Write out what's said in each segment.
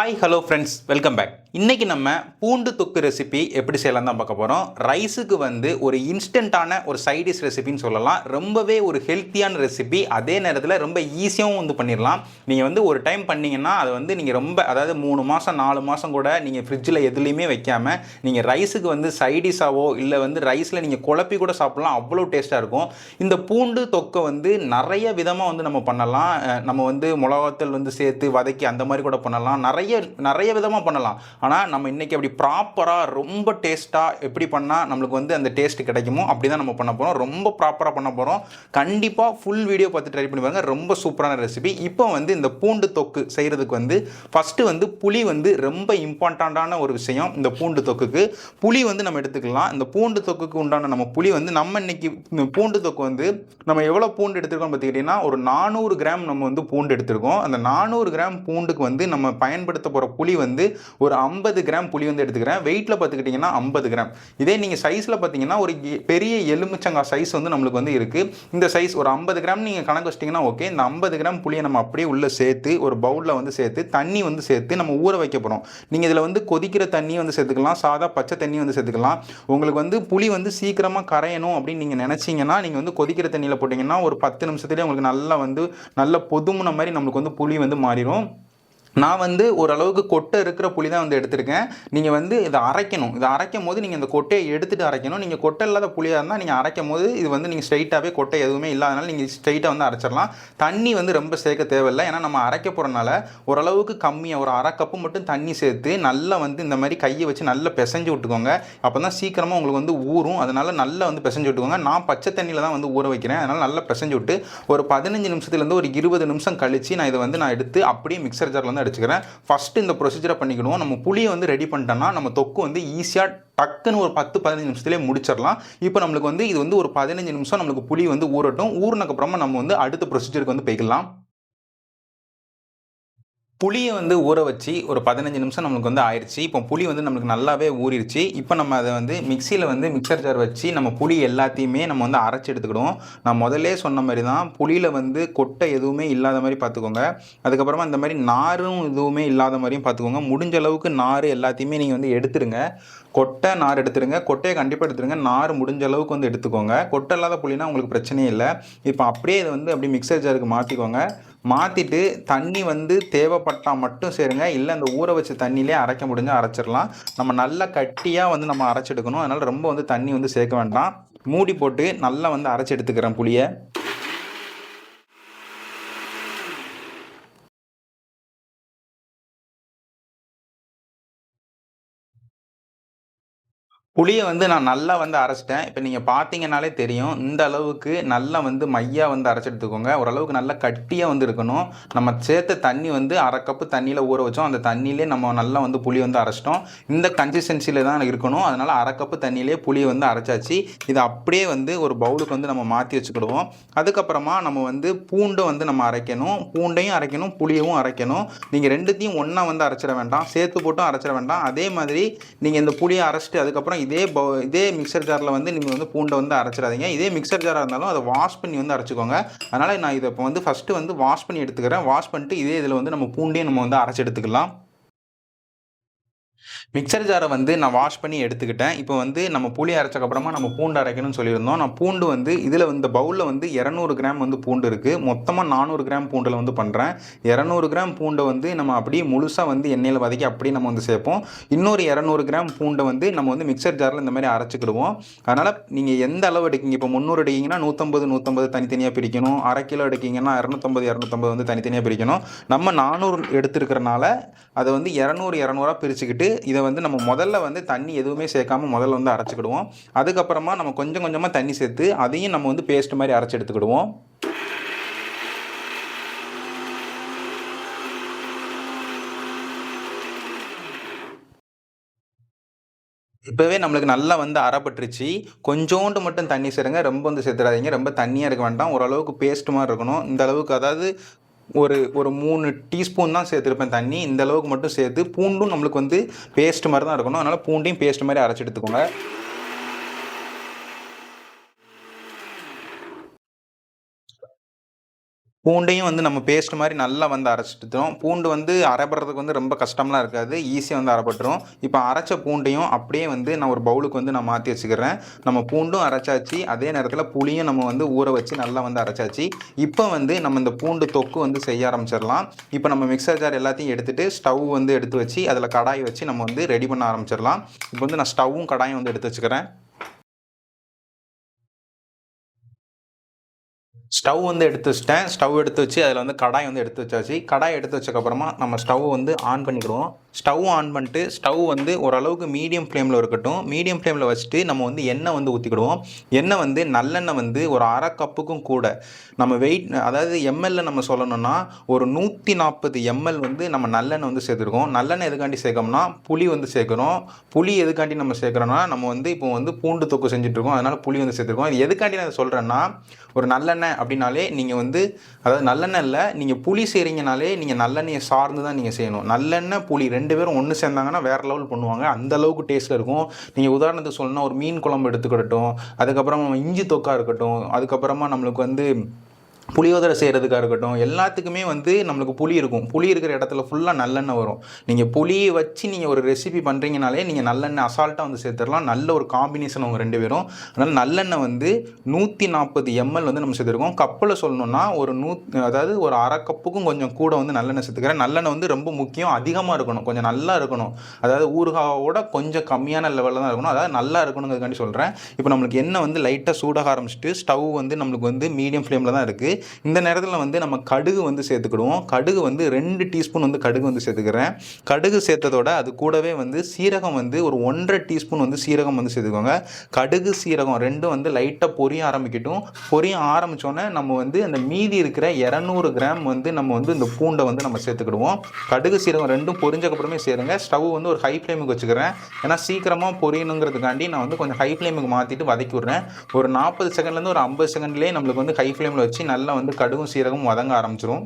Hi hello friends, welcome back. இன்றைக்கி நம்ம பூண்டு தொக்கு ரெசிபி எப்படி செய்யலாம் தான் பார்க்க போகிறோம். ரைஸுக்கு வந்து ஒரு இன்ஸ்டண்ட்டான ஒரு சைடிஷ் ரெசிபின்னு சொல்லலாம். ரொம்பவே ஒரு ஹெல்த்தியான ரெசிபி, அதே நேரத்தில் ரொம்ப ஈஸியாகவும் வந்து பண்ணிடலாம். நீங்கள் வந்து ஒரு டைம் பண்ணிங்கன்னா அதை வந்து நீங்கள் ரொம்ப, அதாவது 3 மாதம் 4 மாதம் கூட நீங்கள் ஃப்ரிட்ஜில் எதுலேயுமே வைக்காமல் நீங்கள் ரைஸுக்கு வந்து சைடிஷாவோ இல்லை வந்து ரைஸில் நீங்கள் குழப்பி கூட சாப்பிட்லாம். அவ்வளோ டேஸ்ட்டாக இருக்கும். இந்த பூண்டு தொக்கை வந்து நிறைய விதமாக வந்து நம்ம பண்ணலாம். நம்ம வந்து மிளகாத்தூள் வந்து சேர்த்து வதக்கி அந்த மாதிரி கூட பண்ணலாம். நிறைய விதமாக பண்ணலாம். ஆனால் நம்ம இன்றைக்கி அப்படி ப்ராப்பராக ரொம்ப டேஸ்ட்டாக எப்படி பண்ணால் நம்மளுக்கு வந்து அந்த டேஸ்ட் கிடைக்குமோ அப்படி தான் நம்ம பண்ண போகிறோம். ரொம்ப ப்ராப்பராக பண்ண போகிறோம். கண்டிப்பாக ஃபுல் வீடியோ பார்த்து ட்ரை பண்ணி பாருங்கள். ரொம்ப சூப்பரான ரெசிபி. இப்போ வந்து இந்த பூண்டு தொக்கு செய்கிறதுக்கு வந்து ஃபஸ்ட்டு வந்து புளி வந்து ரொம்ப இம்பார்ட்டண்ட்டான ஒரு விஷயம். இந்த பூண்டு தொக்குக்கு புளி வந்து நம்ம எடுத்துக்கலாம். இந்த பூண்டு தொக்குக்கு உண்டான நம்ம புளி வந்து நம்ம இன்றைக்கி பூண்டு தொக்கு வந்து நம்ம எவ்வளோ பூண்டு எடுத்துருக்கோம் பார்த்துக்கிட்டிங்கன்னா ஒரு 400 கிராம் நம்ம வந்து பூண்டு எடுத்துருக்கோம். அந்த 400 கிராம் பூண்டுக்கு வந்து நம்ம பயன்படுத்த போகிற புளி வந்து ஒரு 50 கிராம் புளி வந்து எடுத்துக்கிறேன். வெயிட்டில் பார்த்துக்கிட்டிங்கன்னா 50 கிராம். இதே நீங்கள் சைஸில் பார்த்தீங்கன்னா ஒரு பெரிய எலுமிச்சங்காய் சைஸ் வந்து நம்மளுக்கு வந்து இருக்குது. இந்த சைஸ் ஒரு 50 கிராம் நீங்கள் கணக்கு வச்சிட்டிங்கன்னா ஓகே. இந்த 50 கிராம் புளியை நம்ம அப்படியே உள்ளே சேர்த்து ஒரு பவுலில் வந்து சேர்த்து தண்ணி வந்து சேர்த்து நம்ம ஊற வைக்க போகிறோம். நீங்கள் இதில் வந்து கொதிக்கிற தண்ணி வந்து சேர்த்துக்கலாம், சாதா பச்சை தண்ணி வந்து சேர்த்துக்கலாம். உங்களுக்கு வந்து புளி வந்து சீக்கிரமாக கரையணும் அப்படின்னு நீங்கள் நினச்சிங்கன்னா நீங்கள் வந்து கொதிக்கிற தண்ணியில் போட்டிங்கன்னா ஒரு 10 நிமிஷத்துலேயே உங்களுக்கு நல்லா வந்து நல்ல பொதுமுன மாதிரி நம்மளுக்கு வந்து புளி வந்து மாறிடும். நான் வந்து ஓரளவுக்கு கொட்டை இருக்கிற புளி தான் வந்து எடுத்திருக்கேன். நீங்கள் வந்து இதை அரைக்கணும். இதை அரைக்கும் போது நீங்கள் இந்த கொட்டையை எடுத்துகிட்டு அரைக்கணும். நீங்கள் கொட்டை இல்லாத புளியாக இருந்தால் நீங்கள் அரைக்கும் போது இது வந்து நீங்கள் ஸ்ட்ரைட்டாகவே கொட்டை எதுவுமே இல்லாதனால நீங்கள் ஸ்ட்ரைட்டாக வந்து அரைச்சிடலாம். தண்ணி வந்து ரொம்ப சேர்க்க தேவையில்லை. ஏன்னா நம்ம அரைக்க போகிறனால ஓரளவுக்கு கம்மியாக ஒரு அரை கப்பு மட்டும் தண்ணி சேர்த்து நல்லா வந்து இந்த மாதிரி கையை வச்சு நல்லா பிசைஞ்சு விட்டுக்கோங்க. அப்போ தான் சீக்கிரமாக உங்களுக்கு வந்து ஊறும். அதனால் நல்லா வந்து பிசைஞ்சு விட்டுக்கோங்க. நான் பச்சை தண்ணியில் தான் வந்து ஊற வைக்கிறேன். அதனால் நல்லா பிசைஞ்சு விட்டு ஒரு 15 நிமிஷத்துலேருந்து ஒரு 20 நிமிஷம் கழித்து நான் இதை வந்து நான் எடுத்து அப்படியே மிக்சர் ஜாரில் வந்து அடிச்சுக்கிறேன். ஃபர்ஸ்ட் இந்த ப்ரொசீஜரை பண்ணிக்கணும். நம்ம புளியை வந்து ரெடி பண்ணிட்டோம்னா நம்ம தொக்கு வந்து ஈஸியாக டக்குன்னு ஒரு 10-15 நிமிஷத்துலேயே முடிச்சிடலாம். இப்போ நம்மளுக்கு வந்து இது வந்து ஒரு 15 நிமிஷம் நம்மளுக்கு புளி வந்து ஊறட்டும். ஊறினதுக்கப்புறமா நம்ம வந்து அடுத்த ப்ரொசீஜருக்கு வந்து போய்க்கலாம். புளியை வந்து ஊற வச்சு ஒரு 15 நிமிஷம் நம்மளுக்கு வந்து ஆயிடுச்சு. இப்போ புளி வந்து நம்மளுக்கு நல்லாவே ஊறிடுச்சு. இப்போ நம்ம அதை வந்து மிக்சியில் வந்து மிக்சர் ஜார் வச்சு நம்ம புளி எல்லாத்தையுமே நம்ம வந்து அரைச்சி எடுத்துக்கிடுவோம். நான் முதல்லே சொன்ன மாதிரி தான் புளியில் வந்து கொட்டை எதுவுமே இல்லாத மாதிரி பார்த்துக்கோங்க. அதுக்கப்புறமா இந்த மாதிரி நாரும் எதுவுமே இல்லாத மாதிரியும் பார்த்துக்கோங்க. முடிஞ்ச அளவுக்கு நார் எல்லாத்தையுமே நீங்கள் வந்து எடுத்துருங்க. கொட்டை நார் எடுத்துருங்க. கொட்டையை கண்டிப்பாக எடுத்துருங்க. நார் முடிஞ்ச அளவுக்கு வந்து எடுத்துக்கோங்க. கொட்டை இல்லாத புளினா உங்களுக்கு பிரச்சனையே இல்லை. இப்போ அப்படியே இதை வந்து அப்படியே மிக்சர் ஜாருக்கு மாற்றிக்கோங்க. மாற்றிட்டு தண்ணி வந்து தேவைப்பட்டால் மட்டும் சேருங்க. இல்லை அந்த ஊற வச்ச தண்ணியிலே அரைக்க முடிஞ்சால் அரைச்சிடலாம். நம்ம நல்லா கட்டியாக வந்து நம்ம அரைச்செடுக்கணும். அதனால் ரொம்ப வந்து தண்ணி வந்து சேர்க்க வேண்டாம். மூடி போட்டு நல்லா வந்து அரைச்சி எடுத்துக்கிறேன் புளியை. புளியை வந்து நான் நல்லா வந்து அரைச்சிட்டேன். இப்போ நீங்கள் பார்த்தீங்கன்னாலே தெரியும். இந்த அளவுக்கு நல்லா வந்து மையாக வந்து அரைச்சி எடுத்துக்கோங்க. ஓரளவுக்கு நல்லா கட்டியாக வந்து இருக்கணும். நம்ம சேர்த்த தண்ணி வந்து அரை கப்பு தண்ணியில் ஊற வச்சோம். அந்த தண்ணியிலே நம்ம நல்லா வந்து புளி வந்து அரைச்சிட்டோம். இந்த கன்சிஸ்டன்சியில் தான் இருக்கணும். அதனால் அரை கப்பு தண்ணியிலே புளியை வந்து அரைச்சாச்சு. இதை அப்படியே வந்து ஒரு பவுலுக்கு வந்து நம்ம மாற்றி வச்சுக்கிடுவோம். அதுக்கப்புறமா நம்ம வந்து பூண்டும் வந்து நம்ம அரைக்கணும். பூண்டையும் அரைக்கணும், புளியவும் அரைக்கணும். நீங்கள் ரெண்டுத்தையும் ஒன்றா வந்து அரைச்சிட வேண்டாம். சேர்த்து போட்டும் அரைச்சிட வேண்டாம். அதே மாதிரி நீங்கள் இந்த புளியை அரைச்சிட்டு அதுக்கப்புறம் இதே மிக்சர் ஜாரில் வந்து நீங்கள் வந்து பூண்டை வந்து அரைச்சிடாதீங்க. இதே மிக்சர் ஜாராக இருந்தாலும் அதை வாஷ் பண்ணி வந்து அரைச்சிக்கோங்க. அதனால் நான் இதை இப்போ வந்து ஃபஸ்ட்டு வந்து வாஷ் பண்ணி எடுத்துக்கிறேன். வாஷ் பண்ணிட்டு இதே இதில் வந்து நம்ம பூண்டையும் நம்ம வந்து அரைச்சி எடுத்துக்கலாம். மிக்சர் ஜாரை வந்து நான் வாஷ் பண்ணி எடுத்துக்கிட்டேன். இப்போ வந்து நம்ம புளி அரைச்சக்கப்புறமா நம்ம பூண்டு அரைக்கணும்னு சொல்லியிருந்தோம். நான் பூண்டு வந்து இதில் இந்த பவுலில் வந்து 200 கிராம் வந்து பூண்டு இருக்குது. மொத்தமாக 400 கிராம் பூண்டில் வந்து பண்ணுறேன். 200 கிராம் பூண்டை வந்து நம்ம அப்படியே முழுசாக வந்து எண்ணெயில் வதக்கி அப்படியே நம்ம வந்து சேர்ப்போம். இன்னொரு 200 கிராம் பூண்டை வந்து நம்ம வந்து மிக்சர் ஜாரில் இந்த மாதிரி அரைச்சிக்கிடுவோம். அதனால் நீங்கள் எந்த அளவு எடுக்கீங்க, இப்போ 300 எடுக்கிங்கன்னா 150 தனித்தனியாக பிரிக்கணும். அரை கிலோ எடுக்கிங்கன்னா 250 வந்து தனித்தனியாக பிரிக்கணும். நம்ம 400 எடுத்துருக்கிறனால அதை வந்து 200 பிரிச்சுக்கிட்டு இதை வந்து நம்ம முதல்ல வந்து தண்ணி எதுவுமே சேர்க்காம முதல்ல வந்து அரைச்சிக்கிடுவோம். அதுக்கப்புறமா நம்ம கொஞ்சம் கொஞ்சமாக தண்ணி சேர்த்து அதையும் நம்ம வந்து பேஸ்ட் மாதிரி அரைச்சி எடுத்துக்கிடுவோம். இப்போவே நம்மளுக்கு நல்லா வந்து அரைப்பட்டுருச்சு. கொஞ்சோண்டு மட்டும் தண்ணி சேருங்க. ரொம்ப வந்து சேர்த்துடாதீங்க. ரொம்ப தண்ணியாக இருக்க வேண்டாம். ஓரளவுக்கு பேஸ்ட் மாதிரி இருக்கணும். இந்த அளவுக்கு, அதாவது ஒரு 3 டீஸ்பூன் தான் சேர்த்துருப்பேன் தண்ணி. இந்த அளவுக்கு மட்டும் சேர்த்து பூண்டும் நம்மளுக்கு வந்து பேஸ்ட் மாதிரி தான் இருக்கணும். அதனால் பூண்டையும் பேஸ்ட் மாதிரி அரைச்சி எடுத்துக்கோங்க. பூண்டையும் வந்து நம்ம பேஸ்ட் மாதிரி நல்லா வந்து அரைச்சிட்டோம். பூண்டு வந்து அரைப்படுறதுக்கு வந்து ரொம்ப கஷ்டம்லாம் இருக்காது, ஈஸியாக வந்து அரைப்பட்டுரும். இப்போ அரைச்ச பூண்டையும் அப்படியே வந்து நான் ஒரு பவுலுக்கு வந்து நான் மாற்றி வச்சுக்கிறேன். நம்ம பூண்டும் அரைச்சாச்சு, அதே நேரத்தில் புளியும் நம்ம வந்து ஊற வச்சு நல்லா வந்து அரைச்சாச்சு. இப்போ வந்து நம்ம இந்த பூண்டு தொக்கு வந்து செய்ய ஆரம்பிச்சிடலாம். இப்போ நம்ம மிக்சர் ஜார் எல்லாத்தையும் எடுத்துகிட்டு ஸ்டவ் வந்து எடுத்து வச்சு அதில் கடாய் வச்சு நம்ம வந்து ரெடி பண்ண ஆரம்பிச்சிடலாம். இப்போ வந்து நான் ஸ்டவ்வும் கடாயும் வந்து எடுத்து வச்சுக்கிறேன். ஸ்டவ் வந்து எடுத்து வச்சுட்டேன். ஸ்டவ் எடுத்து வச்சு அதில் வந்து கடாய் வந்து எடுத்து வச்சாச்சு. கடாய் எடுத்து வச்சக்கப்புறமா நம்ம ஸ்டவ் வந்து ஆன் பண்ணிக்கிடுவோம். ஸ்டவ் ஆன் பண்ணிட்டு ஸ்டவ் வந்து ஓரளவுக்கு மீடியம் ஃப்ளேமில் இருக்கட்டும். மீடியம் ஃப்ளேமில் வச்சுட்டு நம்ம வந்து எண்ணெய் வந்து ஊற்றிக்கிடுவோம். எண்ணெய் வந்து நல்லெண்ணெய் வந்து ஒரு அரை கப்புக்கும் கூட நம்ம வெயிட், அதாவது எம்எல்ல நம்ம சொல்லணும்னா ஒரு 140 எம்எல் வந்து நம்ம நல்லெண்ணெய் வந்து சேர்த்துருக்கோம். நல்லெண்ணெய் எதுக்காண்டி சேர்க்கோம்னா புளி வந்து சேர்க்குறோம். புளி எதுக்காண்டி நம்ம சேர்க்குறோம்னா நம்ம வந்து இப்போ வந்து பூண்டு தொக்கு செஞ்சுட்ருக்கோம், அதனால் புளி வந்து சேர்த்துருக்கோம். இது எதுக்காண்டி நான் சொல்கிறேன்னா, ஒரு நல்லெண்ணெய் அப்படின்னாலே நீங்கள் வந்து, அதாவது நல்லெண்ணெய் இல்லை, நீங்கள் புளி செய்கிறீங்கனாலே நீங்கள் நல்லெண்ணெயை சார்ந்து தான் நீங்கள் செய்யணும். நல்லெண்ணெய் புளி 2 பேரும் ஒன்று சேர்ந்தாங்கன்னா வேறு லெவல் பண்ணுவாங்க, அந்த அளவுக்கு டேஸ்ட்டில் இருக்கும். நீங்கள் உதாரணத்துக்கு சொல்லணும்னா ஒரு மீன் குழம்பு எடுத்துக்கிட்டோம், அதுக்கப்புறமா இஞ்சி தொக்கா இருக்கட்டும், அதுக்கப்புறமா நம்மளுக்கு வந்து புளியோதரை செய்கிறதுக்காக இருக்கட்டும், எல்லாத்துக்குமே வந்து நம்மளுக்கு புளி இருக்கும். புளி இருக்கிற இடத்துல ஃபுல்லாக நல்லெண்ணெய் வரும். நீங்கள் புளியை வச்சு நீங்கள் ஒரு ரெசிபி பண்ணுறீங்கனாலே நீங்கள் நல்லெண்ணெய் அசால்ட்டாக வந்து சேர்த்துடலாம். நல்ல ஒரு காம்பினேஷன் அவங்க 2 பேரும். அதனால் நல்லெண்ணெய் வந்து 140 எம்எல் வந்து நம்ம சேர்த்துருக்கோம். கப்பில் சொல்லணுன்னா அதாவது ஒரு அரை கப்புக்கும் கொஞ்சம் கூட வந்து நல்லெண்ணெய் சேர்த்துக்கிறேன். நல்லெண்ணெய் வந்து ரொம்ப முக்கியம், அதிகமாக இருக்கணும், கொஞ்சம் நல்லா இருக்கணும். அதாவது ஊறுகாவோட கொஞ்சம் கம்மியான லெவலில் தான் இருக்கணும், அதாவது நல்லா இருக்கணுங்கிறதுக்காண்டி சொல்கிறேன். இப்போ நம்மளுக்கு எண்ணெய் வந்து லைட்டாக சூடாக ஆரம்பிச்சிட்டு ஸ்டவ் வந்து நம்மளுக்கு வந்து மீடியம் ஃப்ளேமில் தான் இருக்குது. இந்த நேரத்தில் வந்து நம்ம கடுகு வந்து சேர்த்துக்கிடுவோம். கடுகு வந்து 2 டீஸ்பூன் வந்து கடுகு வந்து சேர்த்துக்கிறேன். கடுகு சேர்த்ததோட அது கூடவே வந்து சீரகம் வந்து ஒரு 1.5 டீஸ்பூன் வந்து சீரகம் வந்து சேர்த்துக்கோங்க. கடுகு சீரகம் ரெண்டும் வந்து லைட்டாக பொரிய ஆரம்பிக்கட்டும். பொரிய ஆரம்பித்தோன்னே நம்ம வந்து அந்த மீதி இருக்கிற 200 கிராம் வந்து நம்ம வந்து இந்த பூண்டை வந்து நம்ம சேர்த்துக்கிடுவோம். கடுகு சீரகம் ரெண்டும் பொரிஞ்சக்கப்புறமே சேருங்க. ஸ்டவ் வந்து ஒரு ஹை ஃப்ளேமுக்கு வச்சுக்கிறேன், ஏன்னா சீக்கிரமாக பொரியணுங்கிறதுக்காண்டி நான் வந்து கொஞ்சம் ஹை ஃப்ளேமுக்கு மாற்றிட்டு வதக்கி விட்றேன். ஒரு 40 செகண்ட்லேருந்து ஒரு 50 செகண்ட்லேயே நம்மளுக்கு வந்து ஹை ஃப்ளேமில் வச்சு நல்லா வந்து கடுகும் சீரகம் வதங்க ஆரம்பிச்சிரும்.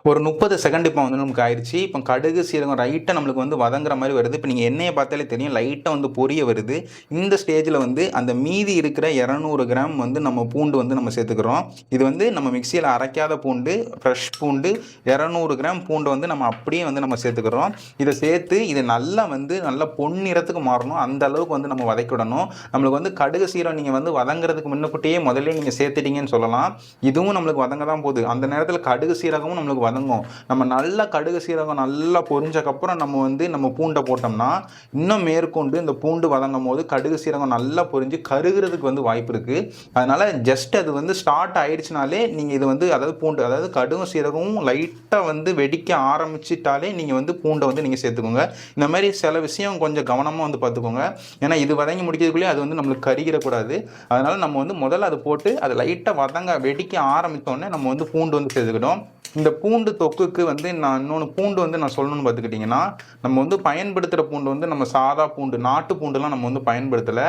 ஒரு 30 செகண்ட் இப்போ வந்து நமக்கு ஆயிடுச்சு. இப்போ கடுகு சீரகம் லைட்டாக நம்மளுக்கு வந்து வதங்குற மாதிரி வருது. இப்போ நீங்கள் எண்ணெயை பார்த்தாலே தெரியும், லைட்டாக வந்து பொரிய வருது. இந்த ஸ்டேஜில் வந்து அந்த மீதி இருக்கிற 200 கிராம் வந்து நம்ம பூண்டு வந்து நம்ம சேர்த்துக்கிறோம். இது வந்து நம்ம மிக்சியில் அரைக்காத பூண்டு, ஃப்ரெஷ் பூண்டு. 200 கிராம் பூண்டை வந்து நம்ம அப்படியே வந்து நம்ம சேர்த்துக்கிறோம். இதை சேர்த்து இது நல்லா வந்து நல்லா பொன்னிறத்துக்கு மாறணும், அந்த அளவுக்கு வந்து நம்ம வதக்கிவிடணும். நம்மளுக்கு வந்து கடுகு சீரகம் நீங்கள் வந்து வதங்குறதுக்கு முன்னக்கூட்டியே முதல்ல நீங்கள் சேர்த்துட்டீங்கன்னு சொல்லலாம். இதுவும் நம்மளுக்கு வதங்க தான் போகுது. அந்த நேரத்தில் கடுகு சீரகமும் நம்மளுக்கு வதங்கும். நம்ம நல்லா கடுகு சீரகம் நல்லா பொரிஞ்சக்கப்புறம் நம்ம வந்து நம்ம பூண்டை போட்டோம்னா இன்னும் மேற்கொண்டு இந்த பூண்டு வதங்கும் போது கடுகு சீரகம் நல்லா பொரிஞ்சு கருகிறதுக்கு வந்து வாய்ப்பு இருக்குது. அதனால் ஜஸ்ட் அது வந்து ஸ்டார்ட் ஆயிடுச்சுனாலே நீங்கள் இது வந்து, அதாவது பூண்டு, அதாவது கடுகு சீரகமும் லைட்டாக வந்து வெடிக்க ஆரம்பிச்சிட்டாலே நீங்கள் வந்து பூண்டை வந்து நீங்கள் சேர்த்துக்கோங்க. இந்த மாதிரி சில விஷயம் கொஞ்சம் கவனமாக வந்து பார்த்துக்கோங்க, ஏன்னா இது வதங்கி முடிக்கிறதுக்குள்ளேயே அது வந்து நம்மளுக்கு கருகிடக்கூடாது. அதனால் நம்ம வந்து முதல்ல அது போட்டு அது லைட்டாக வெடிக்க ஆரம்பித்தோடனே நம்ம வந்து பூண்டு வந்து சேர்த்துக்கிட்டோம். இந்த பூண்டு தொக்குக்கு வந்து நான் இன்னொன்று பூண்டு வந்து நான் சொல்லணும்னு பார்த்துக்கிட்டிங்கன்னா, நம்ம வந்து பயன்படுத்துகிற பூண்டு வந்து நம்ம சாதா பூண்டு, நாட்டு பூண்டுலாம் நம்ம வந்து பயன்படுத்தலை.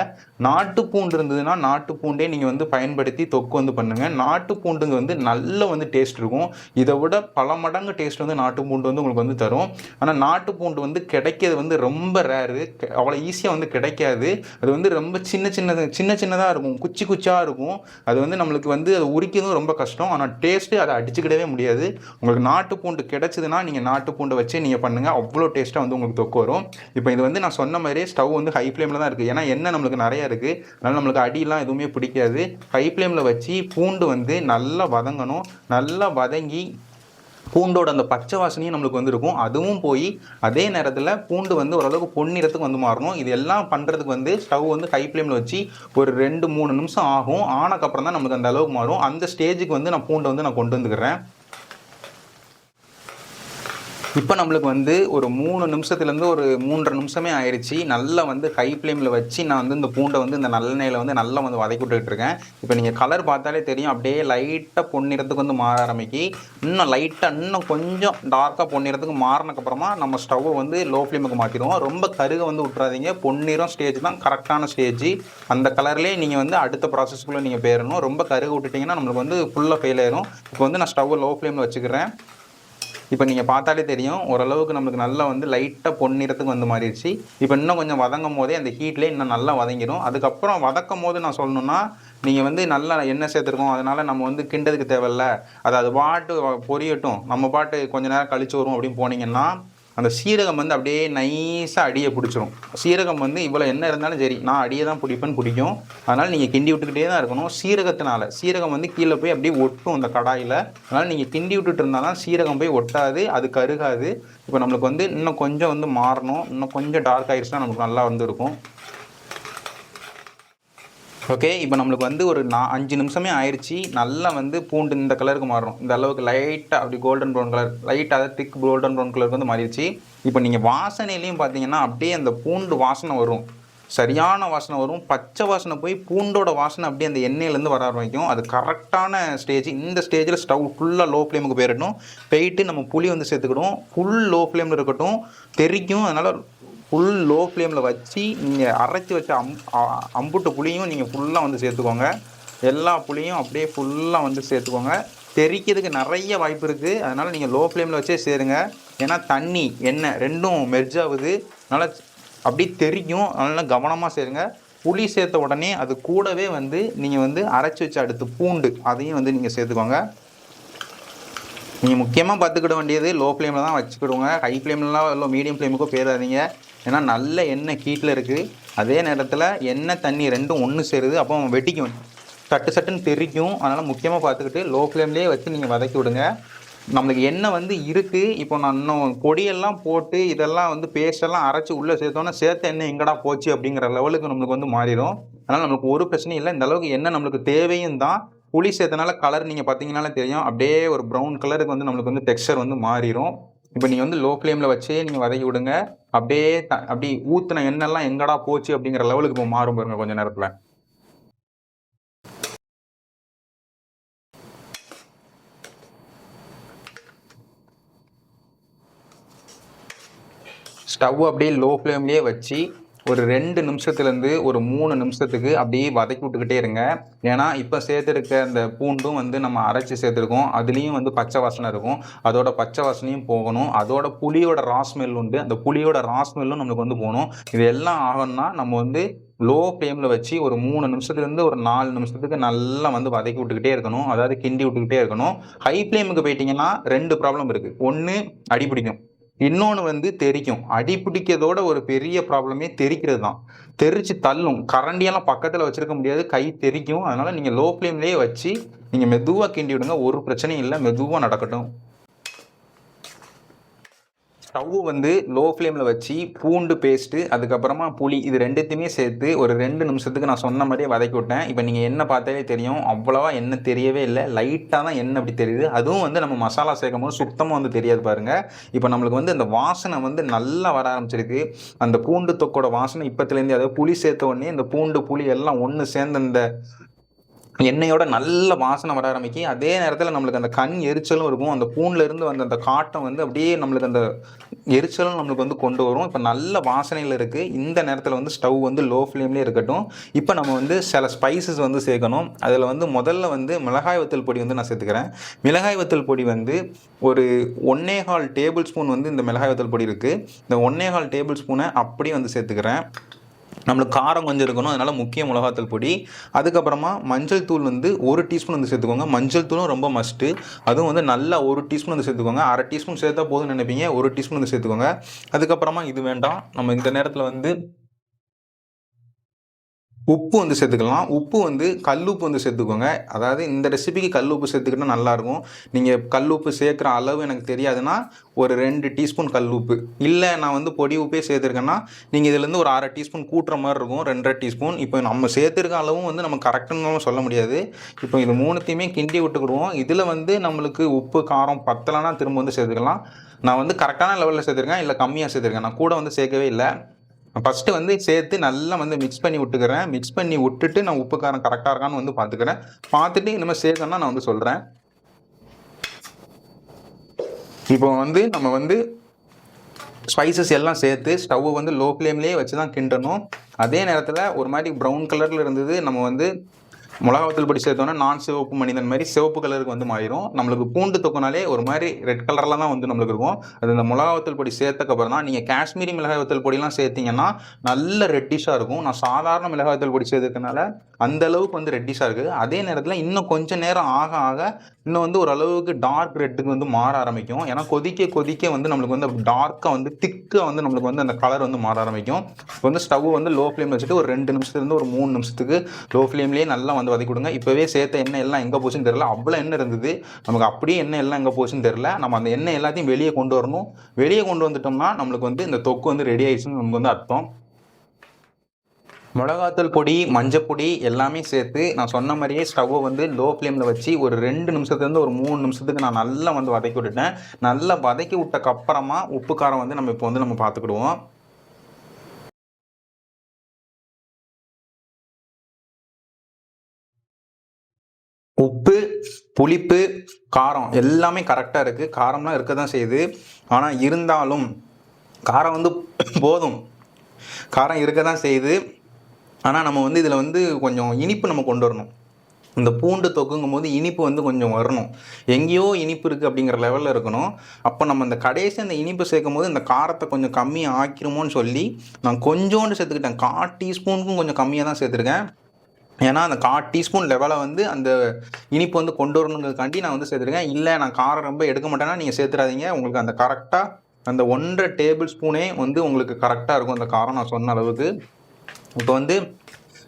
நாட்டு பூண்டு இருந்ததுன்னா நாட்டு பூண்டே நீங்கள் வந்து பயன்படுத்தி தொக்கு வந்து பண்ணுங்கள். நாட்டு பூண்டுங்க வந்து நல்ல வந்து டேஸ்ட் இருக்கும். இதை விட பல மடங்கு டேஸ்ட் வந்து நாட்டு பூண்டு வந்து உங்களுக்கு வந்து தரும். ஆனால் நாட்டு பூண்டு வந்து கிடைக்கிறது வந்து ரொம்ப ரேரு, அவ்வளோ ஈஸியாக வந்து கிடைக்காது. அது வந்து ரொம்ப சின்னதாக இருக்கும், குச்சியாக இருக்கும். அது வந்து நம்மளுக்கு வந்து அது உரிக்கிறதும் ரொம்ப கஷ்டம். ஆனால் டேஸ்ட்டு அதை அடிச்சுக்கிடவே முடியாது. உங்களுக்கு நாட்டு பூண்டு கிடைச்சதுன்னா நீங்கள் நாட்டு பூண்டை வச்சு நீங்கள் பண்ணுங்கள், அவ்வளோ டேஸ்ட்டாக வந்து உங்களுக்கு தொக்கு வரும். இப்போ இது வந்து நான் சொன்ன மாதிரியே ஸ்டவ் வந்து ஹை ஃப்ளேமில் தான் இருக்குது, ஏன்னா எண்ணெய் நம்மளுக்கு நிறையா இருக்குது, அதனால் நம்மளுக்கு அடியெலாம் எதுவுமே பிடிக்காது. ஹை ஃப்ளேமில் வச்சு பூண்டு வந்து நல்லா வதங்கணும். நல்லா வதங்கி பூண்டோட அந்த பச்சை வாசனையும் நம்மளுக்கு வந்து இருக்கும், அதுவும் போய் அதே நேரத்தில் பூண்டு வந்து ஓரளவுக்கு பொன்னிறத்துக்கு வந்து மாறணும். இது எல்லாம் பண்ணுறதுக்கு வந்து ஸ்டவ் வந்து ஹை ஃப்ளேமில் வச்சு ஒரு 2-3 நிமிஷம் ஆகும். ஆனக்கப்புறம் தான் நமக்கு அந்த அளவுக்கு மாறும். அந்த ஸ்டேஜுக்கு வந்து நான் பூண்டை வந்து நான் கொண்டு வந்துக்கிறேன். இப்போ நம்மளுக்கு வந்து ஒரு 3 நிமிஷத்துலேருந்து ஒரு 3.5 நிமிஷமே ஆயிடுச்சு. நல்லா வந்து ஹை ஃப்ளேமில் வச்சு நான் வந்து இந்த பூண்டை வந்து இந்த நல்லெண்ணெயில் வந்து நல்லா வந்து வதக்கி விட்டுக்கிட்டுருக்கேன். இப்போ நீங்கள் கலர் பார்த்தாலே தெரியும், அப்படியே லைட்டாக பொன்னிறத்துக்கு வந்து மாற ஆரம்பிக்கி. இன்னும் கொஞ்சம் டார்க்காக பொன்னிறத்துக்கு மாறினக்கப்புறமா நம்ம ஸ்டவ்வை வந்து லோ ஃப்ளேமுக்கு மாற்றிடுவோம். ரொம்ப கருக வந்து விட்றாதீங்க. பொன்னிறம் ஸ்டேஜ் தான் கரெக்டான ஸ்டேஜ். அந்த கலர்லேயே நீங்கள் வந்து அடுத்த ப்ராசஸ்க்குள்ளே நீங்கள் போயிடணும். ரொம்ப கருக விட்டுட்டிங்கன்னா நம்மளுக்கு வந்து ஃபுல்லாக ஃபெயில் ஆயிரும். இப்போ வந்து நான் ஸ்டவ்வை லோ ஃப்ளேமில் வச்சுக்கிறேன். இப்போ நீங்கள் பார்த்தாலே தெரியும் ஓரளவுக்கு நம்மளுக்கு நல்லா வந்து லைட்டாக பொன்னிறத்துக்கு வந்து மாறிடுச்சு. இப்போ இன்னும் கொஞ்சம் வதங்கும் போதே அந்த ஹீட்லேயே இன்னும் நல்லா வதங்கிடும். அதுக்கப்புறம் வதக்கும் போது நான் சொல்லணுன்னா, நீங்கள் வந்து நல்லா எண்ணெய் சேர்த்துருக்கோம், அதனால் நம்ம வந்து கிண்டதுக்கு தேவையில்ல, அது பாட்டு பொரியட்டும், நம்ம பாட்டு கொஞ்சம் நேரம் கழிச்சு வரும் அப்படின்னு போனீங்கன்னா அந்த சீரகம் வந்து அப்படியே நைஸாக அடியை பிடிச்சிரும். சீரகம் வந்து இவ்வளோ என்ன இருந்தாலும் சரி, நான் அடியை தான் பிடிப்பேன்னு பிடிக்கும். அதனால் நீங்கள் கிண்டி விட்டுக்கிட்டே தான் இருக்கணும். சீரகம் வந்து கீழே போய் அப்படியே ஒட்டும் அந்த கடாயில். அதனால் நீங்கள் கிண்டி விட்டுட்டு இருந்தால் தான் சீரகம் போய் ஒட்டாது, அது கருகாது. இப்போ நம்மளுக்கு வந்து இன்னும் கொஞ்சம் வந்து மாறணும், இன்னும் கொஞ்சம் டார்க் ஆகிடுச்சுன்னா நமக்கு நல்லா வந்து இருக்கும். ஓகே, இப்போ நம்மளுக்கு வந்து ஒரு 5 நிமிஷமே ஆயிடுச்சு. நல்லா வந்து பூண்டு இந்த கலருக்கு மாறும். இந்த அளவுக்கு லைட்டாக அப்படி கோல்டன் ப்ரௌன் கலர், லைட்டாக அதாவது திக் கோல்டன் ப்ரௌன் கலருக்கு வந்து மாறிடுச்சு. இப்போ நீங்கள் வாசனையிலையும் பார்த்தீங்கன்னா அப்படியே அந்த பூண்டு வாசனை வரும், சரியான வாசனை வரும். பச்சை வாசனை போய் பூண்டோட வாசனை அப்படியே அந்த எண்ணெயிலேருந்து வர ஆரம்பிக்கும். அது கரெக்டான ஸ்டேஜ். இந்த ஸ்டேஜில் ஸ்டவ் ஃபுல்லாக லோ ஃப்ளேமுக்கு போயிட்டு நம்ம புளி வந்து சேர்த்துக்கிடும். ஃபுல் லோ ஃப்ளேமில் இருக்கட்டும், தெரிக்கும். அதனால் ஃபுல் லோ ஃப்ளேமில் வச்சு நீங்கள் அரைச்சி வச்ச அம்புட்டு புளியும் நீங்கள் ஃபுல்லாக வந்து சேர்த்துக்கோங்க. எல்லா புளியும் அப்படியே ஃபுல்லாக வந்து சேர்த்துக்கோங்க. தெரிக்கிறதுக்கு நிறைய வாய்ப்பு இருக்குது. அதனால் நீங்கள் லோ ஃப்ளேமில் வச்சே சேருங்க. ஏன்னா தண்ணி எண்ணெய் ரெண்டும் மெர்ஜ் ஆகுது, அதனால் அப்படியே தெரிக்கும். அதனால் கவனமாக சேருங்க. புளி சேர்த்த உடனே அது கூடவே வந்து நீங்கள் வந்து அரைச்சி வச்ச அடுத்து பூண்டு அதையும் வந்து நீங்கள் சேர்த்துக்கோங்க. நீங்கள் முக்கியமாக பார்த்துக்கிட வேண்டியது லோ ஃப்ளேமில் தான் வச்சுக்கிடுவோங்க. ஹை ஃப்ளேம்லாம் இல்லை மீடியம் ஃப்ளேமுக்கோ போயிடாதீங்க. ஏன்னா நல்ல எண்ணெய் ஹீட்டில் இருக்குது, அதே நேரத்தில் எண்ணெய் தண்ணி ரெண்டும் ஒன்று சேருது, அப்போ வெட்டிக்கும், சட்டுன்னு தெரிக்கும். அதனால் முக்கியமாக பார்த்துக்கிட்டு லோ ஃப்ளேம்லேயே வச்சு நீங்கள் வதக்கி விடுங்க. நம்மளுக்கு எண்ணெய் வந்து இருக்குது. இப்போ நான் இன்னும் பொடியெல்லாம் போட்டு இதெல்லாம் வந்து பேஸ்டெல்லாம் அரைச்சி உள்ளே சேர்த்தோன்னா சேர்த்த எண்ணெய் எங்கடா போச்சு அப்படிங்கிற லெவலுக்கு நம்மளுக்கு வந்து மாறிடும். அதனால் நம்மளுக்கு ஒரு பிரச்சனையும் இல்லை. இந்த அளவுக்கு எண்ணெய் நம்மளுக்கு தேவையும் தான். புளி சேர்த்தனால கலர் நீங்கள் பார்த்தீங்கன்னாலே தெரியும், அப்படியே ஒரு ப்ரௌன் கலருக்கு வந்து நம்மளுக்கு வந்து டெக்ஸ்சர் வந்து மாறிடும். இப்போ நீங்கள் வந்து லோ ஃப்ளேமில் வச்சு நீங்கள் வதக்கி விடுங்க. அப்படியே அப்படி ஊற்றின எண்ணெய்லாம் எங்கடா போச்சு அப்படிங்கிற லெவலுக்கு இப்போ மாறும் பாருங்க கொஞ்சம் நேரத்தில். ஸ்டவ் அப்படியே லோ ஃப்ளேம்லேயே வச்சு ஒரு 2 நிமிஷத்துலேருந்து ஒரு 3 நிமிஷத்துக்கு அப்படியே வதக்கி விட்டுக்கிட்டே இருங்க. ஏன்னா இப்போ சேர்த்துருக்க அந்த பூண்டும் வந்து நம்ம அரைச்சி சேர்த்துருக்கோம், அதுலேயும் வந்து பச்சை வாசனை இருக்கும். அதோட பச்சை வாசனையும் போகணும். அதோட புளியோட ராஸ்மெல் உண்டு, அந்த புளியோட ராஸ்மெல்லும் நம்மளுக்கு வந்து போகணும். இது எல்லாம் ஆகணும்னா நம்ம வந்து லோ ஃப்ளேமில் வச்சு ஒரு 3 நிமிஷத்துலேருந்து ஒரு 4 நிமிஷத்துக்கு நல்லா வந்து வதக்கி விட்டுக்கிட்டே இருக்கணும், அதாவது கிண்டி விட்டுக்கிட்டே இருக்கணும். ஹை ஃப்ளேமுக்கு போயிட்டீங்கன்னா 2 ப்ராப்ளம் இருக்குது. ஒன்று அடிப்பிடிக்கும், இன்னொன்று வந்து தெரிக்கும். அடிப்பிடிக்கிறதோட ஒரு பெரிய ப்ராப்ளமே தெரிக்கிறது தான். தெரிச்சு தள்ளும். கரண்டியெல்லாம் பக்கத்தில் வச்சுருக்க முடியாது, கை தெரிக்கும். அதனால் நீங்கள் லோ ஃப்ளேம்லேயே வச்சு நீங்கள் மெதுவாக கிண்டி விடுங்க. ஒரு பிரச்சனையும் இல்லை, மெதுவாக நடக்கட்டும். ஸ்டவ் வந்து லோ ஃப்ளேமில் வச்சு பூண்டு பேஸ்ட்டு அதுக்கப்புறமா புளி இது ரெண்டுத்தையுமே சேர்த்து ஒரு 2 நிமிஷத்துக்கு நான் சொன்ன மாதிரியே வதக்கி விட்டேன். இப்போ நீங்கள் எண்ணெய் பார்த்தாலே தெரியும், அவ்வளோவா எண்ணெய் தெரியவே இல்லை, லைட்டாக தான் எண்ணெய் அப்படி தெரியுது. அதுவும் வந்து நம்ம மசாலா சேர்க்கும் போது சுத்தமாக வந்து தெரியாது பாருங்கள். இப்போ நம்மளுக்கு வந்து அந்த வாசனை வந்து நல்லா வர ஆரம்பிச்சிருக்கு. அந்த பூண்டு தொக்கோட வாசனை இப்போத்துலேருந்து, அதாவது புளி சேர்த்த உடனே இந்த பூண்டு புளி எல்லாம் ஒன்று சேர்ந்து அந்த எண்ணெயோட நல்ல வாசனை வர ஆரம்பிக்கி. அதே நேரத்தில் நம்மளுக்கு அந்த கண் எரிச்சலும் இருக்கும். அந்த பூண்டிலேருந்து வந்த அந்த காட்டம் வந்து அப்படியே நம்மளுக்கு அந்த எரிச்சலும் நம்மளுக்கு வந்து கொண்டு வரும். இப்போ நல்ல வாசனையில் இருக்குது. இந்த நேரத்தில் வந்து ஸ்டவ் வந்து லோ ஃப்ளேம்லேயே இருக்கட்டும். இப்போ நம்ம வந்து சில ஸ்பைசஸ் வந்து சேர்க்கணும். அதில் வந்து முதல்ல வந்து மிளகாய் வத்தல் பொடி வந்து நான் சேர்த்துக்கிறேன். மிளகாய் வத்தல் பொடி வந்து ஒரு 1.25 டேபிள் ஸ்பூன் வந்து இந்த மிளகாய் வத்தல் பொடி இருக்குது. இந்த 1.25 டேபிள் ஸ்பூனை அப்படியே வந்து சேர்த்துக்கிறேன். நம்மளுக்கு காரம் கொஞ்சம் இருக்கணும், அதனால் முக்கிய மிளகாத்தூள் பொடி. அதுக்கப்புறமா மஞ்சள் தூள் வந்து 1 டீஸ்பூன் வந்து சேர்த்துக்கோங்க. மஞ்சள் தூளும் ரொம்ப மஸ்ட்டு, அதுவும் வந்து நல்லா 1 டீஸ்பூன் வந்து சேர்த்துக்கோங்க. 1/2 டீஸ்பூன் சேர்த்தா போதும்னு நினைப்பீங்க, 1 டீஸ்பூன் வந்து சேர்த்துக்கோங்க. அதுக்கப்புறமா இது வேண்டாம், நம்ம இந்த நேரத்தில் வந்து உப்பு வந்து சேர்த்துக்கலாம். உப்பு வந்து கல்லுப்பு வந்து சேர்த்துக்கோங்க. அதாவது இந்த ரெசிபிக்கு கல்லுப்பு சேர்த்துக்கிட்டால் நல்லாயிருக்கும். நீங்கள் கல்லுப்பு சேர்க்குற அளவு எனக்கு தெரியாதுன்னா ஒரு 2 டீஸ்பூன் கல்லுப்பு, இல்லை நான் வந்து பொடி உப்பே சேர்த்துருக்கேன்னா நீங்கள் இதுலேருந்து ஒரு 1/2 டீஸ்பூன் கூட்டுற மாதிரி இருக்கும், 2.5 டீஸ்பூன். இப்போ நம்ம சேர்த்துருக்க அளவும் வந்து நம்ம கரெக்டுன்னு சொல்ல முடியாது. இப்போ இது 3த்தையுமே கிண்டி விட்டுக்கிடுவோம். இதில் வந்து நம்மளுக்கு உப்பு காரம் பத்தலைன்னா திரும்ப வந்து சேர்த்துக்கலாம். நான் வந்து கரெக்டான லெவலில் சேர்த்துருக்கேன், இல்லை கம்மியாக சேர்த்துருக்கேன், நான் கூட வந்து சேர்க்கவே இல்லை. ஃபஸ்ட்டு வந்து சேர்த்து நல்லா வந்து மிக்ஸ் பண்ணி விட்டுக்கிறேன். மிக்ஸ் பண்ணி விட்டுட்டு நான் உப்பு காரம் கரெக்டாக இருக்கான்னு வந்து பார்த்துக்கிறேன். பார்த்துட்டு இனிமேல் சேர்க்கணும்னா நான் வந்து சொல்கிறேன். இப்போ வந்து நம்ம வந்து ஸ்பைசஸ் எல்லாம் சேர்த்து ஸ்டவ் வந்து லோ ஃப்ளேம்லேயே வச்சு தான் கிண்டணும். அதே நேரத்தில் ஒரு மாதிரி ப்ரௌன் கலரில் இருந்தது, நம்ம வந்து மிளகாவத்தூள் பொடி சேர்த்தோன்னா நான் சிவப்பு மனிதன் மாதிரி சிவப்பு கலருக்கு வந்து மாறிடும். நம்மளுக்கு பூண்டு தொக்குனாலே ஒரு மாதிரி ரெட் கலரில் தான் வந்து நம்மளுக்கு இருக்கும். அது இந்த மிளகாவத்தூள் பொடி சேர்த்தக்கப்புறம் தான். நீங்கள் காஷ்மீரி மிளகாவத்தூள் பொடிலாம் சேர்த்திங்கன்னா நல்ல ரெட்டிஷாக இருக்கும். நான் சாதாரண மிளகாவத்தூள் பொடி சேர்த்துக்கனால அந்த அளவுக்கு வந்து ரெட்டிஷாக இருக்குது. அதே நேரத்தில் இன்னும் கொஞ்சம் நேரம் ஆக ஆக இன்னும் வந்து ஒரு அளவுக்கு டார்க் ரெட்டுக்கு வந்து மாற ஆரம்பிக்கும். ஏன்னா கொதிக்க கொதிக்க வந்து நம்மளுக்கு வந்து டார்க்காக வந்து திக்காக வந்து நம்மளுக்கு வந்து அந்த கலர் வந்து மாற ஆரம்பிக்கும். இப்போ வந்து ஸ்டவ் வந்து லோ ஃப்ளேம் வச்சுட்டு ஒரு 2 நிமிஷத்துலேருந்து ஒரு 3 நிமிஷத்துக்கு லோ ஃப்ளேம்லேயே நல்லா வந்து வதக்கி கொடுங்க. இப்போவே சேர்த்த எண்ணெய் எல்லாம் எங்கே போச்சுன்னு தெரியல. அவ்வளோ எண்ணெய் இருந்தது. நமக்கு அப்படியே எண்ணெய் எல்லாம் எங்கே போச்சுன்னு தெரியல. நம்ம அந்த எண்ணெய் எல்லாத்தையும் வெளியே கொண்டு வரணும். வெளியே கொண்டு வந்துட்டோம்னா நம்மளுக்கு வந்து இந்த தொக்கு வந்து ரெடி ஆயிடுச்சுன்னு நமக்கு வந்து அர்த்தம். மிளகாத்தூள் பொடி, மஞ்சப்பொடி எல்லாமே சேர்த்து நான் சொன்ன மாதிரியே ஸ்டவ்வை வந்து லோ ஃப்ளேமில் வச்சு ஒரு 2 நிமிஷத்துலேருந்து ஒரு 3 நிமிஷத்துக்கு நான் நல்லா வந்து வதக்கி விட்டுட்டேன். நல்லா வதக்கி விட்டக்கப்புறமா உப்பு காரம் வந்து நம்ம இப்போ வந்து நம்ம பார்த்துக்கிடுவோம். உப்பு, புளிப்பு, காரம் எல்லாமே கரெக்டாக இருக்குது. காரம்லாம் இருக்க தான் செய்யுது. ஆனால் இருந்தாலும் காரம் வந்து போதும். காரம் இருக்க தான் செய்யுது. ஆனால் நம்ம வந்து இதில் வந்து கொஞ்சம் இனிப்பு நம்ம கொண்டு வரணும். இந்த பூண்டு தொக்குங்கும் போது இனிப்பு வந்து கொஞ்சம் வரணும். எங்கேயோ இனிப்பு இருக்குது அப்படிங்கிற லெவலில் இருக்கணும். அப்போ நம்ம இந்த கடைசி அந்த இனிப்பு சேர்க்கும் போது இந்த காரத்தை கொஞ்சம் கம்மியாக ஆக்கிருமோன்னு சொல்லி நான் கொஞ்சோண்டு சேர்த்துக்கிட்டேன். 1/4 டீஸ்பூனுக்கும் கொஞ்சம் கம்மியாக தான் சேர்த்துருக்கேன். ஏன்னா அந்த 1/4 டீஸ்பூன் லெவலை வந்து அந்த இனிப்பு வந்து கொண்டு வரணுங்கிறதுக்காண்டி நான் வந்து சேர்த்துருக்கேன். இல்லை நான் காரம் ரொம்ப எடுக்க மாட்டேன்னா நீங்கள் சேர்த்துறாதீங்க. உங்களுக்கு அந்த கரெக்டாக அந்த 1.5 டேபிள் ஸ்பூனே வந்து உங்களுக்கு கரெக்டாக இருக்கும் அந்த காரம் நான் சொன்ன அளவுக்கு. இப்போ வந்து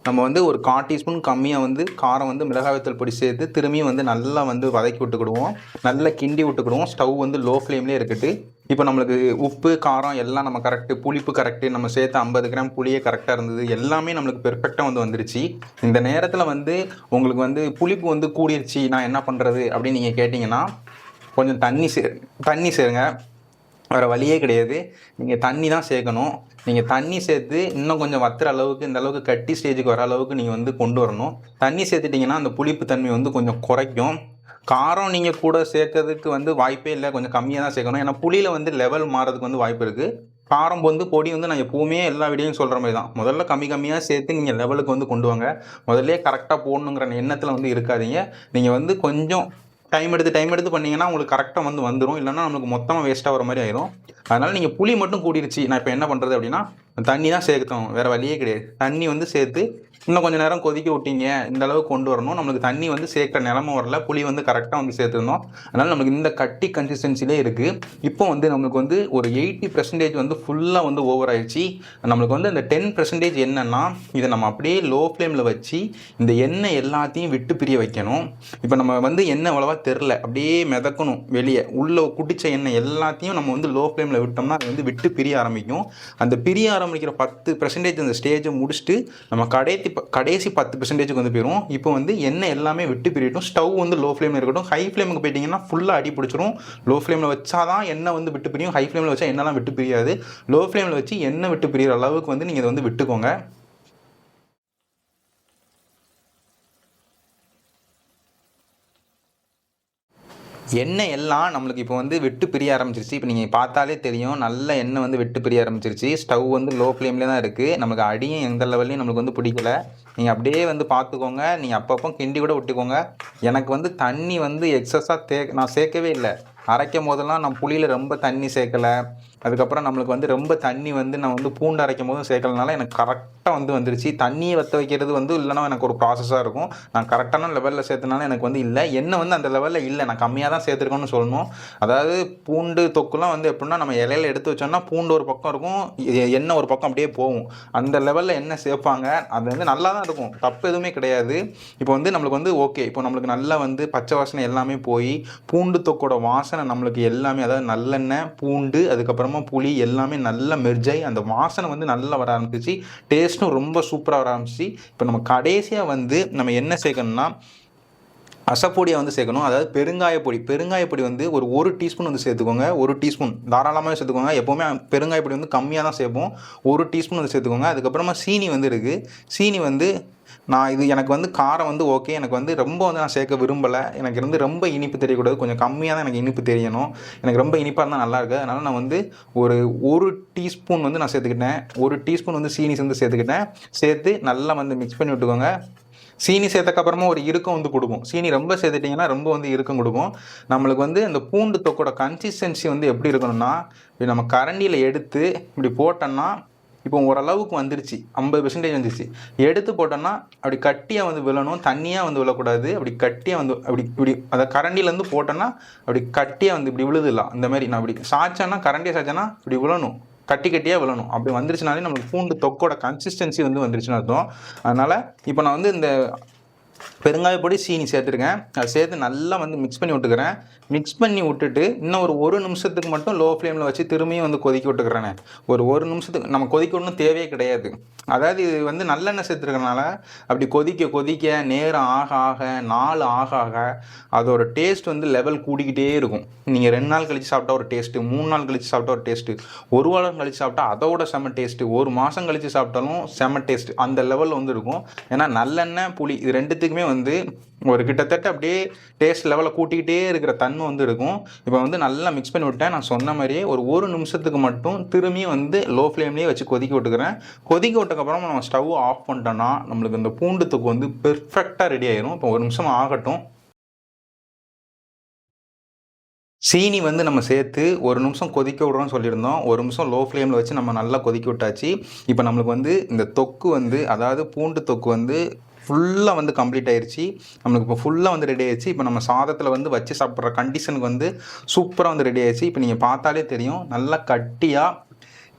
நம்ம வந்து ஒரு 1/4 டீஸ்பூன் கம்மியாக வந்து காரம் வந்து மிளகாய்த்தூள் பொடி சேர்த்து திரும்பியும் வந்து நல்லா வந்து வதக்கி விட்டுக்கிடுவோம். நல்லா கிண்டி விட்டுக்கிடுவோம். ஸ்டவ் வந்து லோ ஃப்ளேம்லேயே இருக்கட்டு. இப்போ நம்மளுக்கு உப்பு காரம் எல்லாம் நம்ம கரெக்டு, புளிப்பு கரெக்டு, நம்ம சேர்த்து 50 கிராம் புளியே கரெக்டாக இருந்தது. எல்லாமே நம்மளுக்கு பெர்ஃபெக்டாக வந்து வந்துருச்சு. இந்த நேரத்தில் வந்து உங்களுக்கு வந்து புளிப்பு வந்து கூடிருச்சு, நான் என்ன பண்ணுறது அப்படின்னு நீங்கள் கேட்டிங்கன்னா கொஞ்சம் தண்ணி சேருங்க. வேறு வழியே கிடையாது. நீங்கள் தண்ணி தான் சேர்க்கணும். நீங்கள் தண்ணி சேர்த்து இன்னும் கொஞ்சம் வத்துற அளவுக்கு, இந்த அளவுக்கு கட்டி ஸ்டேஜுக்கு வர அளவுக்கு நீங்கள் வந்து கொண்டு வரணும். தண்ணி சேர்த்துட்டிங்கன்னா அந்த புளிப்பு தன்மை வந்து கொஞ்சம் குறைக்கும். காரம் நீங்கள் கூட சேர்க்கறதுக்கு வந்து வாய்ப்பே இல்லை. கொஞ்சம் கம்மியாக தான் சேர்க்கணும். ஏன்னா புளியில் வந்து லெவல் மாறதுக்கு வந்து வாய்ப்பு இருக்குது. காரம் வந்து பொடி வந்து நான் எப்போவுமே எல்லா வீடியோவும் சொல்கிற மாதிரி தான். முதல்ல கம்மியாக சேர்த்து நீங்கள் லெவலுக்கு வந்து கொண்டு வாங்க. முதல்ல கரெக்டாக போடணுங்கிற எண்ணத்தில் வந்து இருக்காதீங்க. நீங்கள் வந்து கொஞ்சம் டைம் எடுத்து பண்ணிங்கன்னா உங்களுக்கு கரெக்டாக வந்து வந்துடும். இல்லைன்னா நம்மளுக்கு மொத்தமாக வேஸ்ட்டாக வர மாதிரி ஆயிரும். அதனால் நீங்கள் புளி மட்டும் கூடிருச்சு, நான் இப்போ என்ன பண்ணுறது அப்படின்னா தண்ணி தான் சேர்க்கணும். வேறு வழியே கிடையாது. தண்ணி வந்து சேர்த்து இன்னும் கொஞ்சம் நேரம் கொதிக்க விட்டீங்க. இந்த அளவுக்கு கொண்டு வரணும். நம்மளுக்கு தண்ணி வந்து சேர்க்குற நிலமை வரல. புளி வந்து கரெக்டாக வந்து சேர்த்துருந்தோம். அதனால் நம்மளுக்கு இந்த கட்டி கன்சிஸ்டன்சிலே இருக்குது. இப்போ வந்து நம்மளுக்கு வந்து ஒரு 80% வந்து ஃபுல்லாக வந்து ஓவர் ஆயிடுச்சு. நம்மளுக்கு வந்து அந்த 10% என்னென்னா இதை நம்ம அப்படியே லோ ஃப்ளேமில் வச்சு இந்த எண்ணெய் எல்லாத்தையும் விட்டு பிரிய வைக்கணும். இப்போ நம்ம வந்து எண்ணெய் அவ்வளோவா தெரில, அப்படியே மிதக்கணும். வெளியே உள்ளே குடித்த எண்ணெய் எல்லாத்தையும் நம்ம வந்து லோ ஃப்ளேமில் விட்டோம்னா அது வந்து விட்டு பிரிய ஆரம்பிக்கும். அந்த பிரிய ஆரம்பிக்கிற 10% அந்த ஸ்டேஜை முடிச்சுட்டு நம்ம கடைசி 10%க்கு வந்து போயிடும். இப்போ வந்து எண்ணெய் எல்லாமே விட்டு பிரியட்டும். ஸ்டவ் வந்து லோ ஃப்ளேமில் இருக்கட்டும். ஹை ஃப்ளேமுக்கு போயிட்டிங்கன்னா ஃபுல்லாக அடி பிடிச்சிரும். லோ ஃப்ளேமில் வச்சா தான் எண்ணெய் வந்து விட்டு பிரியும். ஹை ஃப்ளேமில் வச்சா எண்ணெய்லாம் விட்டு பிரியாது. லோ ஃப்ளேமில் வச்சு எண்ணெய் விட்டு பிரிகிற அளவுக்கு வந்து நீங்கள் இதை வந்து விட்டுக்கோங்க. எண்ணெய் எல்லாம் நம்மளுக்கு இப்போ வந்து விட்டு பிரிய ஆரம்பிச்சிருச்சு. இப்போ நீங்கள் பார்த்தாலே தெரியும், நல்ல எண்ணெய் வந்து விட்டு பிரிய ஆரம்பிச்சிருச்சு. ஸ்டவ் வந்து லோ ஃப்ளேம்லேயே தான் இருக்குது. நமக்கு அடியும் எந்த லெவல்லையும் நம்மளுக்கு வந்து பிடிக்கல. நீங்கள் அப்படியே வந்து பார்த்துக்கோங்க. நீங்கள் அப்பப்போ கிண்டி கூட விட்டுக்கோங்க. எனக்கு வந்து தண்ணி வந்து எக்ஸஸாக நான் சேர்க்கவே இல்லை. அரைக்கும் போதெல்லாம் நான் புளியில் ரொம்ப தண்ணி சேர்க்கலை. அதுக்கப்புறம் நம்மளுக்கு வந்து ரொம்ப தண்ணி வந்து நான் வந்து பூண்டு அரைக்கும் போதும் சேர்க்கலனால எனக்கு கரெக்டாக வந்து வந்துருச்சு. தண்ணியை வற்ற வைக்கிறது வந்து இல்லைனா எனக்கு ஒரு ப்ராசஸாக இருக்கும். நான் கரெக்டான லெவலில் சேர்த்தனால எனக்கு வந்து இல்லை. எண்ணெய் வந்து அந்த லெவலில் இல்லை. நான் கம்மியாக தான் சேர்த்துருக்கோன்னு சொல்லணும். அதாவது பூண்டு தொக்குலாம் வந்து எப்படின்னா நம்ம இலையில எடுத்து வச்சோம்னா பூண்டு ஒரு பக்கம் இருக்கும், எண்ணெய் ஒரு பக்கம் அப்படியே போகும். அந்த லெவலில் எண்ணெய் சேர்ப்பாங்க. அது வந்து நல்லா தான் இருக்கும், தப்பு எதுவுமே கிடையாது. இப்போ வந்து நம்மளுக்கு வந்து ஓகே, இப்போ நம்மளுக்கு நல்லா வந்து பச்சை வாசனை எல்லாமே போய் பூண்டு தொக்கோட வாசனை நம்மளுக்கு எல்லாமே, அதாவது நல்லெண்ணெய், பூண்டு, அதுக்கப்புறமா புளி எல்லாமே நல்லா மெர்ஜாய் அந்த வாசனை வந்து நல்லா வர ஆரம்பிச்சிச்சு. டேஸ்ட்டும் ரொம்ப சூப்பராக வர ஆரம்பிச்சு. இப்போ நம்ம கடைசியாக வந்து நம்ம என்ன சேர்க்கணும்னா அசப்பொடியை வந்து சேர்க்கணும். அதாவது பெருங்காயப்பொடி வந்து ஒரு டீஸ்பூன் வந்து சேர்த்துக்கோங்க. 1 டீஸ்பூன் தாராளமாக சேர்த்துக்கோங்க. எப்போவுமே பெருங்காயப்பொடி வந்து கம்மியாக தான் சேர்ப்போம். 1 டீஸ்பூன் வந்து சேர்த்துக்கோங்க. அதுக்கப்புறமா சீனி வந்து இருக்குது. சீனி வந்து நான் இது எனக்கு வந்து காரம் வந்து ஓகே, எனக்கு வந்து ரொம்ப வந்து நான் சேர்க்க விரும்பலை. எனக்கு வந்து ரொம்ப இனிப்பு தெரியக்கூடாது, கொஞ்சம் கம்மியாக தான் எனக்கு இனிப்பு தெரியணும். எனக்கு ரொம்ப இனிப்பாக இருந்தால் நல்லாயிருக்கு. அதனால் நான் வந்து ஒரு டீஸ்பூன் வந்து நான் சேர்த்துக்கிட்டேன். 1 டீஸ்பூன் வந்து சீனி வந்து சேர்த்துக்கிட்டேன். சேர்த்து நல்லா வந்து மிக்ஸ் பண்ணி விட்டுக்கோங்க. சீனி சேர்த்தக்கப்புறமா ஒரு இறுக்கம் வந்து கொடுக்கும். சீனி ரொம்ப சேர்த்துட்டிங்கன்னா ரொம்ப வந்து இறுக்கம் கொடுக்கும். நம்மளுக்கு வந்து அந்த பூண்டு தொக்கோட கன்சிஸ்டன்சி வந்து எப்படி இருக்கணும்னா, இப்படி நம்ம கரண்டியில் எடுத்து இப்படி போட்டோம்னா, இப்போ ஓரளவுக்கு வந்துருச்சு, 50% வந்துருச்சு. எடுத்து போட்டோம்னா அப்படி கட்டியாக வந்து விழணும், தண்ணியாக வந்து விழக்கூடாது. அப்படி கட்டியாக வந்து இப்படி அதை கரண்டிலேருந்து போட்டோன்னா அப்படி கட்டியாக வந்து இப்படி விழுதுலாம். இந்த மாதிரி நான் இப்படி சாய்ச்சேன்னா, கரண்டியை சாய்ச்சேன்னா இப்படி விழணும், கட்டி கட்டியாக விழணும். அப்படி வந்துருச்சுனாலே நம்மளுக்கு பூண்டு தொக்கோட கன்சிஸ்டன்சி வந்து வந்துருச்சுன்னு அர்த்தம். அதனால் இப்போ நான் வந்து இந்த பெருங்காயப்பொடி சீனி சேர்த்துருக்கேன். அதை சேர்த்து நல்லா வந்து மிக்ஸ் பண்ணி விட்டுக்கிறேன். மிக்ஸ் பண்ணி விட்டுட்டு இன்னும் ஒரு நிமிஷத்துக்கு மட்டும் லோ ஃப்ளேமில் வச்சு திரும்பியும் வந்து கொதிக்க விட்டுக்கிறேனே. ஒரு நிமிஷத்துக்கு நம்ம கொதிக்க விடணும் தேவையே கிடையாது. அதாவது இது வந்து நல்லெண்ணெய் சேர்த்துருக்கனால அப்படி கொதிக்க நேரம் ஆக ஆக நாள் ஆக ஆக அதோட டேஸ்ட் வந்து லெவல் கூடிக்கிட்டே இருக்கும். நீங்கள் 2 நாள் கழித்து சாப்பிட்டா ஒரு டேஸ்ட்டு, 3 நாள் கழித்து சாப்பிட்டா ஒரு டேஸ்ட்டு, 1 வாரம் கழித்து சாப்பிட்டா அதோட செம்ம டேஸ்ட்டு, 1 மாதம் கழித்து சாப்பிட்டாலும் செம்ம டேஸ்ட் அந்த லெவலில் வந்து இருக்கும். ஏன்னா நல்லெண்ணெய் புளி இது ரெண்டுத்துக்குமே வந்து ஒரு கிட்டத்தட்ட அப்படியே டேஸ்ட் லெவலில் கூட்டிக்கிட்டே இருக்கிற தன்மை வந்து இருக்கும். இப்போ வந்து நல்லா மிக்ஸ் பண்ணி விட்டேன். நான் சொன்ன மாதிரியே ஒரு நிமிஷத்துக்கு மட்டும் திரும்பியும் வந்து லோ ஃப்ளேம்லேயே வச்சு கொதிக்க விட்டுக்கிறேன். கொதிக்க விட்டக்கப்புறம் நம்ம ஸ்டவ் ஆஃப் பண்ணிட்டோன்னா நம்மளுக்கு இந்த பூண்டு தொக்கு வந்து பெர்ஃபெக்டாக ரெடி ஆயிரும். இப்போ 1 நிமிஷம் ஆகட்டும். சீனி வந்து நம்ம சேர்த்து 1 நிமிஷம் கொதிக்க விட்றோம்னு சொல்லியிருந்தோம். 1 நிமிஷம் லோ ஃப்ளேமில் வச்சு நம்ம நல்லா கொதிக்க விட்டாச்சு. இப்போ நம்மளுக்கு வந்து இந்த தொக்கு வந்து, அதாவது பூண்டு தொக்கு வந்து ஃபுல்லாக வந்து கம்ப்ளீட் ஆயிடுச்சு. நம்மளுக்கு இப்போ ஃபுல்லாக வந்து ரெடி ஆயிடுச்சு. இப்போ நம்ம சாதத்தில் வந்து வச்சு சாப்பிட்ற கண்டிஷனுக்கு வந்து சூப்பராக வந்து ரெடி ஆயிடுச்சு. இப்போ நீங்கள் பார்த்தாலே தெரியும், நல்லா கட்டியாக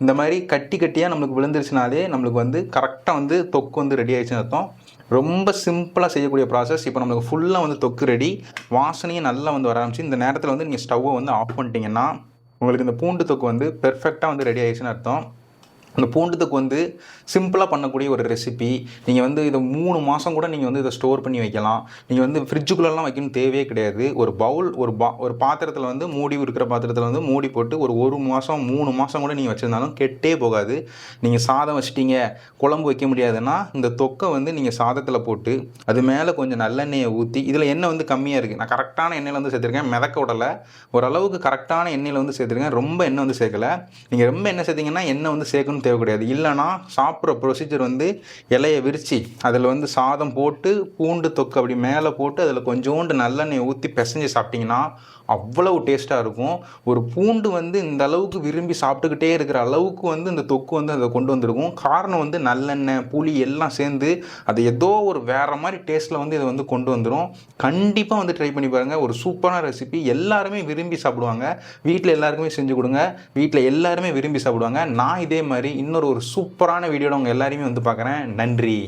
இந்த மாதிரி கட்டியாக நம்மளுக்கு விழுந்துருச்சுனாலே நம்மளுக்கு வந்து கரெக்டாக வந்து தொக்கு வந்து ரெடி ஆயிடுச்சுன்னு அர்த்தம். ரொம்ப சிம்பிளாக செய்யக்கூடிய ப்ராசஸ். இப்போ நம்மளுக்கு ஃபுல்லாக வந்து தொக்கு ரெடி, வாசனையும் நல்லா வந்து வர ஆரம்பிச்சு. இந்த நேரத்தில் வந்து நீங்கள் ஸ்டவ்வை வந்து ஆஃப் பண்ணிட்டீங்கன்னா உங்களுக்கு இந்த பூண்டு தொக்கு வந்து பெர்ஃபெக்டாக வந்து ரெடி ஆயிடுச்சுன்னு அர்த்தம். அந்த பூண்டு தொக்கு வந்து சிம்பிளாக பண்ணக்கூடிய ஒரு ரெசிபி. நீங்கள் வந்து இதை 3 மாதம் கூட நீங்கள் வந்து இதை ஸ்டோர் பண்ணி வைக்கலாம். நீங்கள் வந்து ஃப்ரிட்ஜுக்குள்ளெல்லாம் வைக்கணும் தேவையே கிடையாது. ஒரு பவுல் ஒரு பாத்திரத்தில் வந்து மூடி இருக்கிற பாத்திரத்தில் வந்து மூடி போட்டு ஒரு மாதம் 3 மாதம் கூட நீங்கள் வச்சுருந்தாலும் கெட்டே போகாது. நீங்கள் சாதம் வச்சிட்டீங்க, குழம்பு வைக்க முடியாதுன்னா இந்த தொக்கை வந்து நீங்கள் சாதத்தில் போட்டு அது மேலே கொஞ்சம் நல்லெண்ணெயை ஊற்றி, இதில் எண்ணெய் வந்து கம்மியாக இருக்குது, நான் கரெக்டான எண்ணெயில் வந்து சேர்த்துருக்கேன், மிதக்க விடலை, ஓரளவுக்கு கரெக்டான எண்ணெயில் வந்து சேர்த்துருக்கேன், ரொம்ப எண்ணெய் வந்து சேர்க்கலை. நீங்கள் ரொம்ப எண்ணெய் சேர்த்திங்கன்னா எண்ணெய் வந்து சேர்க்கணும் தேவை கிடையாது. இல்லைனா சாப்பிட்ற ப்ரொசீஜர் வந்து இலையை விரித்து அதில் வந்து சாதம் போட்டு பூண்டு தொக்கு அப்படி மேலே போட்டு அதில் கொஞ்சோண்டு நல்லெண்ணெய் ஊற்றி பிசைஞ்சு சாப்பிட்டிங்கன்னா அவ்வளவு டேஸ்ட்டாக இருக்கும். ஒரு பூண்டு வந்து இந்த அளவுக்கு விரும்பி சாப்பிட்டுக்கிட்டே இருக்கிற அளவுக்கு வந்து இந்த தொக்கு வந்து அதை கொண்டு வந்திருக்கும். காரணம் வந்து நல்லெண்ணெய் புளி எல்லாம் சேர்ந்து அது ஏதோ ஒரு வேறு மாதிரி டேஸ்ட்டில் வந்து இதை வந்து கொண்டு வந்துடும். கண்டிப்பாக வந்து ட்ரை பண்ணி பாருங்கள். ஒரு சூப்பரான ரெசிபி, எல்லாருமே விரும்பி சாப்பிடுவாங்க. வீட்டில் எல்லாருக்குமே செஞ்சு கொடுங்க, வீட்டில் எல்லாருமே விரும்பி சாப்பிடுவாங்க. நான் இதே மாதிரி இன்னொரு சூப்பரான வீடியோட உங்கள் எல்லாரையுமே வந்து பார்க்குறேன். நன்றி.